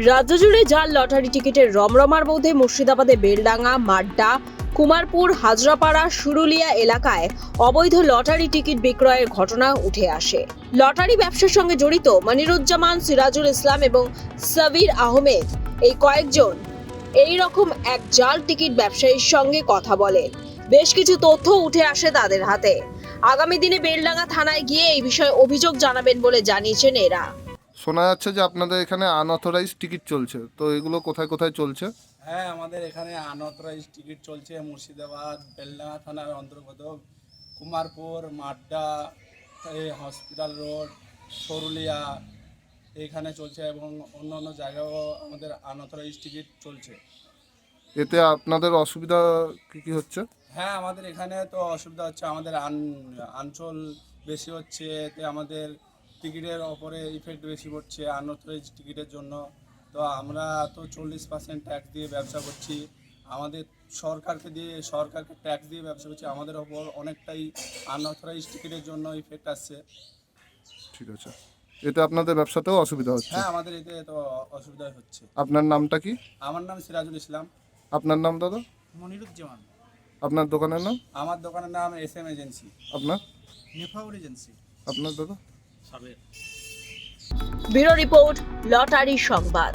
রাজ্য জুড়ে জাল লটারি টিকিটের রমরমার মধ্যে মুর্শিদাবাদে বেলডাঙ্গা, মাড্ডা, কুমারপুর, হাজরাপাড়া, সুরুলিয়া এলাকায় অবৈধ লটারি টিকিট বিক্রয়ের ঘটনা উঠে আসে। লটারি ব্যবসার সঙ্গে জড়িত মনিরুজ্জামান, সিরাজুল ইসলাম এবং সাবির আহমেদ এই কয়েকজন এই রকম এক জাল টিকিট ব্যবসায়ীর সঙ্গে কথা বলে। বেশ কিছু তথ্য উঠে আসে তাদের হাতে। আগামী দিনে বেলডাঙ্গা থানায় গিয়ে এই বিষয়ে অভিযোগ জানাবেন বলে জানিয়েছেন এরা। শোনা যাচ্ছে যে আপনাদের এখানে আনঅথরাইজড টিকিট চলছে, তো এগুলো কোথায় কোথায় চলছে? হ্যাঁ, আমাদের এখানে আনঅথরাইজড টিকিট চলছে মুর্শিদাবাদ বেলডাঙ্গা থানার অন্তর্গত কুমারপুর, মাড্ডা, এই হসপিটাল রোড, সরুলিয়া এইখানে চলছে এবং অন্য অন্য জায়গায়ও আমাদের আনঅথরাইজড টিকিট চলছে। এতে আপনাদের অসুবিধা কি হচ্ছে? হ্যাঁ, আমাদের এখানে তো অসুবিধা হচ্ছে, আমাদের আঞ্চল বেশি হচ্ছে, এতে আমাদের টিকিটের ওপরে ইফেক্ট বেশি পড়ছে আনঅথরাইজড টিকিটের জন্য। তো আমরা তো 40% ট্যাক্স দিয়ে ব্যবসা করছি, আমাদের সরকারকে ট্যাক্স দিয়ে ব্যবসা করছি, আমাদের ওপর অনেকটাই আনঅথরাইজড টিকিটের জন্য ইফেক্ট আসছে। ঠিক আছে, এতে আপনাদের ব্যবসাতেও অসুবিধা হচ্ছে? হ্যাঁ, আমাদের এতে তো অসুবিধা হচ্ছে। আপনার নামটা কি? আমার নাম সিরাজুল ইসলাম। আপনার নাম দাদা? মনিরুজ্জামান। আপনার দোকানের নাম? আমার দোকানের নাম SM এজেন্সি। আপনার? নেফাউর এজেন্সি। আপনার দাদা? ব্যুরো রিপোর্ট, লটারি সংবাদ।